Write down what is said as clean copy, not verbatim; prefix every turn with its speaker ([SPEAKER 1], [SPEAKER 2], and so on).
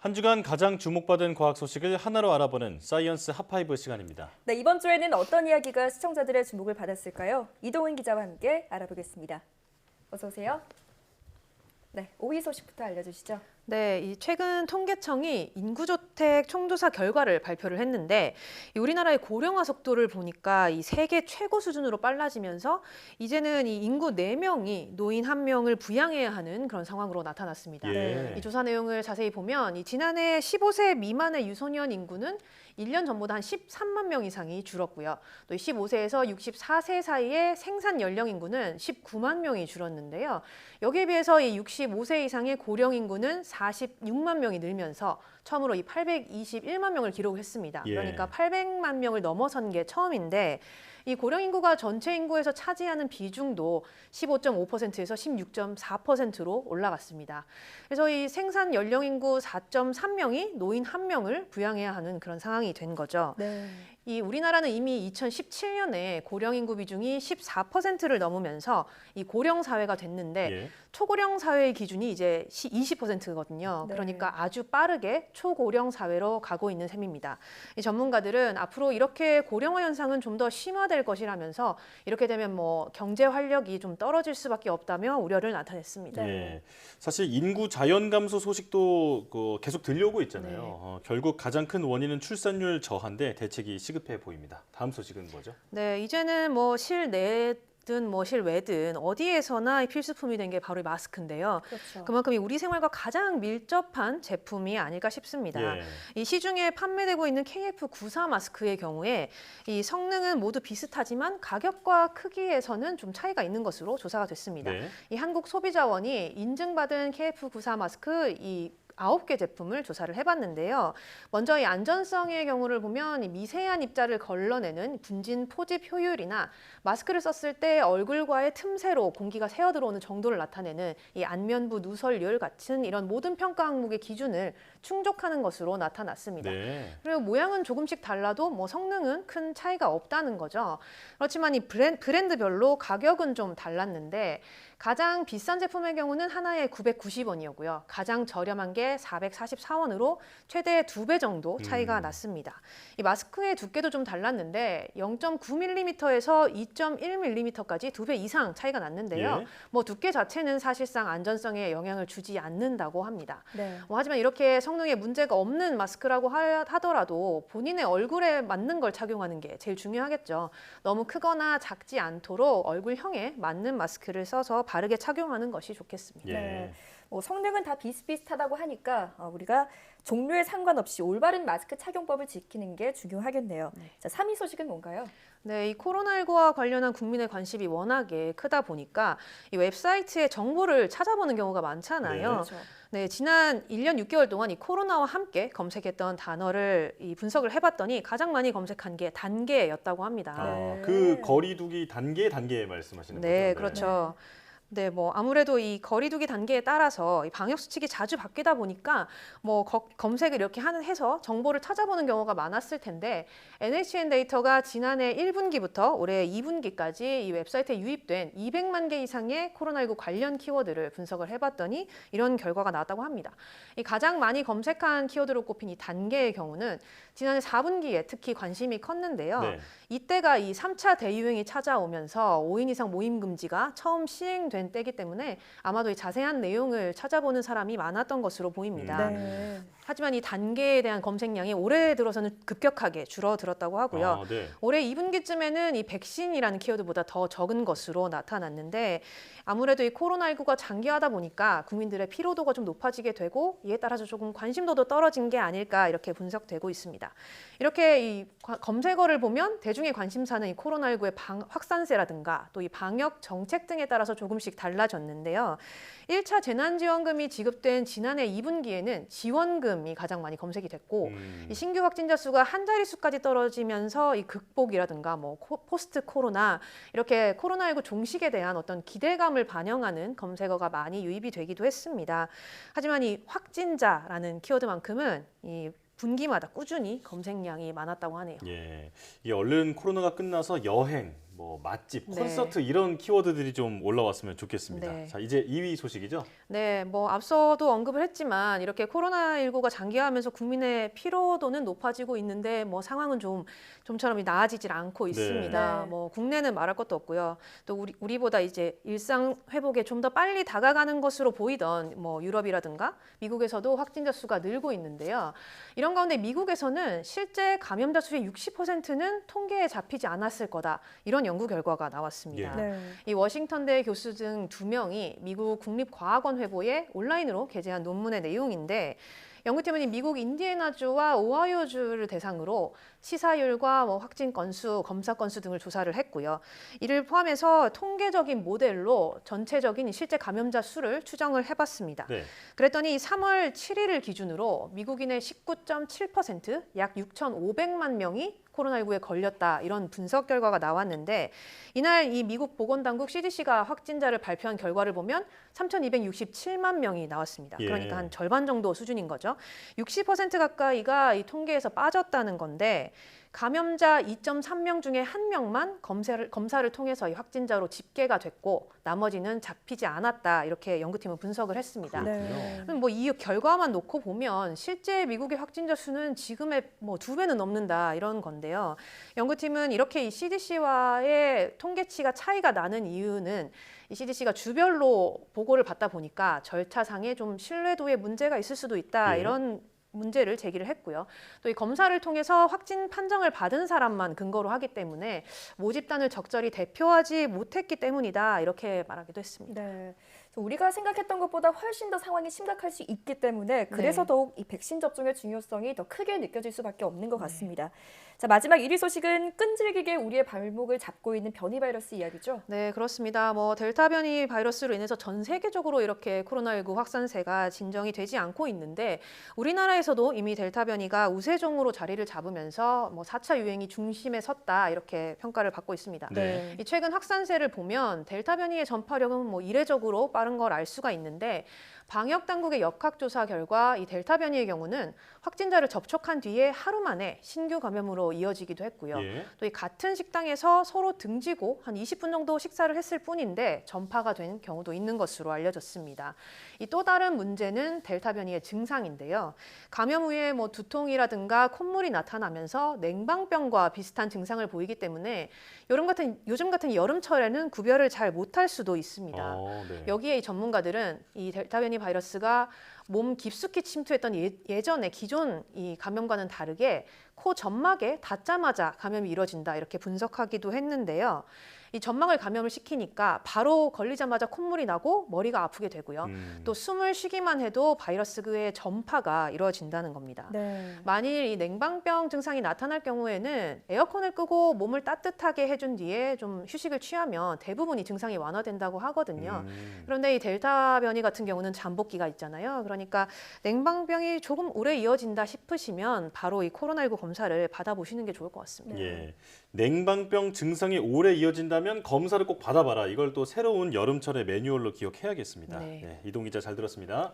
[SPEAKER 1] 한 주간 가장 주목받은 과학 소식을 하나로 알아보는 사이언스 핫파이브 시간입니다.
[SPEAKER 2] 네, 이번 주에는 어떤 이야기가 시청자들의 주목을 받았을까요? 이동훈 기자와 함께 알아보겠습니다. 어서 오세요. 네, 5위 소식부터 알려주시죠.
[SPEAKER 3] 네, 최근 통계청이 인구주택 총조사 결과를 발표를 했는데 우리나라의 고령화 속도를 보니까 이 세계 최고 수준으로 빨라지면서 이제는 이 인구 4명이 노인 1명을 부양해야 하는 그런 상황으로 나타났습니다.
[SPEAKER 1] 예.
[SPEAKER 3] 이 조사 내용을 자세히 보면 이 지난해 15세 미만의 유소년 인구는 1년 전보다 한 13만 명 이상이 줄었고요. 또 15세에서 64세 사이의 생산 연령 인구는 19만 명이 줄었는데요. 여기에 비해서 이 65세 이상의 고령 인구는 46만 명이 늘면서 처음으로 이 821만 명을 기록했습니다.
[SPEAKER 1] 예.
[SPEAKER 3] 그러니까 800만 명을 넘어선 게 처음인데 이 고령 인구가 전체 인구에서 차지하는 비중도 15.5%에서 16.4%로 올라갔습니다. 그래서 이 생산 연령 인구 4.3명이 노인 1명을 부양해야 하는 그런 상황이 된 거죠.
[SPEAKER 2] 네.
[SPEAKER 3] 이 우리나라는 이미 2017년에 고령 인구 비중이 14%를 넘으면서 이 고령 사회가 됐는데
[SPEAKER 1] 예.
[SPEAKER 3] 초고령 사회의 기준이 이제 20%거든요.
[SPEAKER 2] 네.
[SPEAKER 3] 그러니까 아주 빠르게 초고령 사회로 가고 있는 셈입니다. 이 전문가들은 앞으로 이렇게 고령화 현상은 좀 더 심화될 것이라면서 이렇게 되면 뭐 경제 활력이 좀 떨어질 수밖에 없다며 우려를 나타냈습니다.
[SPEAKER 1] 예. 사실 인구 자연 감소 소식도 계속 들려오고 있잖아요.
[SPEAKER 3] 네.
[SPEAKER 1] 결국 가장 큰 원인은 출산율 저하인데 대책이 시급해 보입니다. 다음 소식은 뭐죠?
[SPEAKER 3] 네, 이제는 뭐 실내든 뭐 실외든 어디에서나 필수품이 된 게 바로 이 마스크인데요.
[SPEAKER 2] 그렇죠.
[SPEAKER 3] 그만큼 이 우리 생활과 가장 밀접한 제품이 아닐까 싶습니다.
[SPEAKER 1] 예.
[SPEAKER 3] 이 시중에 판매되고 있는 KF94 마스크의 경우에 이 성능은 모두 비슷하지만 가격과 크기에서는 좀 차이가 있는 것으로 조사가 됐습니다.
[SPEAKER 1] 네.
[SPEAKER 3] 이 한국소비자원이 인증받은 KF94 마스크 이 9개 제품을 조사를 해봤는데요. 먼저 이 안전성의 경우를 보면 이 미세한 입자를 걸러내는 분진 포집 효율이나 마스크를 썼을 때 얼굴과의 틈새로 공기가 새어 들어오는 정도를 나타내는 이 안면부 누설률 같은 이런 모든 평가 항목의 기준을 충족하는 것으로 나타났습니다.
[SPEAKER 1] 네.
[SPEAKER 3] 그리고 모양은 조금씩 달라도 뭐 성능은 큰 차이가 없다는 거죠. 그렇지만 이 브랜드별로 가격은 좀 달랐는데 가장 비싼 제품의 경우는 하나에 990원이었고요. 가장 저렴한 게 444원으로 최대 2배 정도 차이가 났습니다. 이 마스크의 두께도 좀 달랐는데 0.9mm에서 2.1mm까지 2배 이상 차이가 났는데요.
[SPEAKER 1] 예.
[SPEAKER 3] 뭐 두께 자체는 사실상 안전성에 영향을 주지 않는다고 합니다.
[SPEAKER 2] 네.
[SPEAKER 3] 하지만 이렇게 성능에 문제가 없는 마스크라고 하더라도 본인의 얼굴에 맞는 걸 착용하는 게 제일 중요하겠죠. 너무 크거나 작지 않도록 얼굴형에 맞는 마스크를 써서 바르게 착용하는 것이 좋겠습니다.
[SPEAKER 1] 예.
[SPEAKER 2] 네. 뭐 성능은 다 비슷비슷하다고 하니까 우리가 종류에 상관없이 올바른 마스크 착용법을 지키는 게 중요하겠네요.
[SPEAKER 3] 네.
[SPEAKER 2] 자, 3위 소식은 뭔가요?
[SPEAKER 3] 네, 이 코로나19와 관련한 국민의 관심이 워낙에 크다 보니까 이 웹사이트에 정보를 찾아보는 경우가 많잖아요.
[SPEAKER 1] 네.
[SPEAKER 2] 그렇죠.
[SPEAKER 3] 네, 지난 1년 6개월 동안 이 코로나와 함께 검색했던 단어를 이 분석을 해봤더니 가장 많이 검색한 게 단계였다고 합니다.
[SPEAKER 1] 아, 그 거리두기 단계 말씀하시는
[SPEAKER 3] 네,
[SPEAKER 1] 거죠?
[SPEAKER 3] 그렇죠. 네, 뭐 아무래도 이 거리두기 단계에 따라서 이 방역 수칙이 자주 바뀌다 보니까 뭐 검색을 이렇게 해서 정보를 찾아보는 경우가 많았을 텐데 NHN 데이터가 지난해 1분기부터 올해 2분기까지 이 웹사이트에 유입된 200만 개 이상의 코로나19 관련 키워드를 분석을 해봤더니 이런 결과가 나왔다고 합니다. 이 가장 많이 검색한 키워드로 꼽힌 이 단계의 경우는 지난해 4분기에 특히 관심이 컸는데요.
[SPEAKER 1] 네.
[SPEAKER 3] 이때가 이 3차 대유행이 찾아오면서 5인 이상 모임 금지가 처음 시행된 때이기 때문에 아마도 이 자세한 내용을 찾아보는 사람이 많았던 것으로 보입니다.
[SPEAKER 2] 네.
[SPEAKER 3] 하지만 이 단계에 대한 검색량이 올해 들어서는 급격하게 줄어들었다고 하고요.
[SPEAKER 1] 아, 네.
[SPEAKER 3] 올해 2분기쯤에는 이 백신이라는 키워드보다 더 적은 것으로 나타났는데 아무래도 이 코로나19가 장기화하다 보니까 국민들의 피로도가 좀 높아지게 되고 이에 따라서 조금 관심도도 떨어진 게 아닐까 이렇게 분석되고 있습니다. 이렇게 이 검색어를 보면 대중의 관심사는 이 코로나19의 확산세라든가 또 이 방역 정책 등에 따라서 조금씩 달라졌는데요. 1차 재난지원금이 지급된 지난해 2분기에는 지원금이 가장 많이 검색이 됐고 이 신규 확진자 수가 한 자릿수까지 떨어지면서 이 극복이라든가 뭐 포스트 코로나 이렇게 코로나19 종식에 대한 어떤 기대감을 반영하는 검색어가 많이 유입이 되기도 했습니다. 하지만 이 확진자라는 키워드만큼은 이 분기마다 꾸준히 검색량이 많았다고 하네요.
[SPEAKER 1] 예. 이 얼른 코로나가 끝나서 여행, 뭐 맛집,
[SPEAKER 3] 네.
[SPEAKER 1] 콘서트 이런 키워드들이 좀 올라왔으면 좋겠습니다.
[SPEAKER 3] 네.
[SPEAKER 1] 자, 이제 2위 소식이죠?
[SPEAKER 3] 네, 뭐 앞서도 언급을 했지만 이렇게 코로나19가 장기화하면서 국민의 피로도는 높아지고 있는데 뭐 상황은 좀처럼 나아지질 않고 있습니다.
[SPEAKER 2] 네.
[SPEAKER 3] 뭐 국내는 말할 것도 없고요. 또 우리보다 이제 일상 회복에 좀 더 빨리 다가가는 것으로 보이던 뭐 유럽이라든가 미국에서도 확진자 수가 늘고 있는데요. 이런 가운데 미국에서는 실제 감염자 수의 60%는 통계에 잡히지 않았을 거다. 이런 연구 결과가 나왔습니다.
[SPEAKER 1] 예.
[SPEAKER 2] 네.
[SPEAKER 3] 이 워싱턴대 교수 등 2명이 미국 국립과학원 회보에 온라인으로 게재한 논문의 내용인데 연구팀은 이 미국 인디애나주와 오하이오주를 대상으로 시사율과 뭐 확진 건수, 검사 건수 등을 조사를 했고요. 이를 포함해서 통계적인 모델로 전체적인 실제 감염자 수를 추정을 해봤습니다.
[SPEAKER 1] 네.
[SPEAKER 3] 그랬더니 3월 7일을 기준으로 미국인의 19.7%, 약 6,500만 명이 코로나19에 걸렸다 이런 분석 결과가 나왔는데 이날 이 미국 보건당국 CDC가 확진자를 발표한 결과를 보면 3,267만 명이 나왔습니다.
[SPEAKER 1] 예.
[SPEAKER 3] 그러니까 한 절반 정도 수준인 거죠. 60% 가까이가 이 통계에서 빠졌다는 건데 감염자 2.3명 중에 1명만 검사를 통해서 이 확진자로 집계가 됐고 나머지는 잡히지 않았다 이렇게 연구팀은 분석을 했습니다.
[SPEAKER 1] 그렇군요.
[SPEAKER 3] 뭐 이 결과만 놓고 보면 실제 미국의 확진자 수는 지금의 뭐 2배는 넘는다 이런 건데요. 연구팀은 이렇게 이 CDC와의 통계치가 차이가 나는 이유는 이 CDC가 주별로 보고를 받다 보니까 절차상에 좀 신뢰도에 문제가 있을 수도 있다
[SPEAKER 1] 예.
[SPEAKER 3] 이런 문제를 제기를 했고요. 또 이 검사를 통해서 확진 판정을 받은 사람만 근거로 하기 때문에 모집단을 적절히 대표하지 못했기 때문이다 이렇게 말하기도 했습니다.
[SPEAKER 2] 네. 우리가 생각했던 것보다 훨씬 더 상황이 심각할 수 있기 때문에 그래서
[SPEAKER 3] 네.
[SPEAKER 2] 더욱 이 백신 접종의 중요성이 더 크게 느껴질 수밖에 없는 것 같습니다. 자, 마지막 1위 소식은 끈질기게 우리의 발목을 잡고 있는 변이 바이러스 이야기죠.
[SPEAKER 3] 네, 그렇습니다. 뭐 델타 변이 바이러스로 인해서 전 세계적으로 이렇게 코로나19 확산세가 진정이 되지 않고 있는데 우리나라에서도 이미 델타 변이가 우세종으로 자리를 잡으면서 뭐 4차 유행이 중심에 섰다 이렇게 평가를 받고 있습니다.
[SPEAKER 1] 네.
[SPEAKER 3] 이 최근 확산세를 보면 델타 변이의 전파력은 뭐 이례적으로 빠른 걸 알 수가 있는데 방역 당국의 역학조사 결과 이 델타 변이의 경우는 확진자를 접촉한 뒤에 하루 만에 신규 감염으로 이어지기도 했고요.
[SPEAKER 1] 예.
[SPEAKER 3] 또 이 같은 식당에서 서로 등지고 한 20분 정도 식사를 했을 뿐인데 전파가 된 경우도 있는 것으로 알려졌습니다. 이 또 다른 문제는 델타 변이의 증상인데요. 감염 후에 뭐 두통이라든가 콧물이 나타나면서 냉방병과 비슷한 증상을 보이기 때문에 요즘 같은 여름철에는 구별을 잘 못할 수도 있습니다.
[SPEAKER 1] 네.
[SPEAKER 3] 여기에 이 전문가들은 이 델타 변이 바이러스가 몸 깊숙이 침투했던 예전의 기존 이 감염과는 다르게 코 점막에 닿자마자 감염이 이뤄진다 이렇게 분석하기도 했는데요. 이 점막을 감염을 시키니까 바로 걸리자마자 콧물이 나고 머리가 아프게 되고요. 또 숨을 쉬기만 해도 바이러스의 전파가 이루어진다는 겁니다.
[SPEAKER 2] 네.
[SPEAKER 3] 만일 이 냉방병 증상이 나타날 경우에는 에어컨을 끄고 몸을 따뜻하게 해준 뒤에 좀 휴식을 취하면 대부분 이 증상이 완화된다고 하거든요. 그런데 이 델타 변이 같은 경우는 잠복기가 있잖아요. 그러니까 냉방병이 조금 오래 이어진다 싶으시면 바로 이 코로나19 검사를 받아보시는 게 좋을 것 같습니다.
[SPEAKER 1] 예. 냉방병 증상이 오래 이어진다면 검사를 꼭 받아봐라. 이걸 또 새로운 여름철의 매뉴얼로 기억해야겠습니다.
[SPEAKER 3] 네.
[SPEAKER 1] 네, 이동 기자 잘 들었습니다.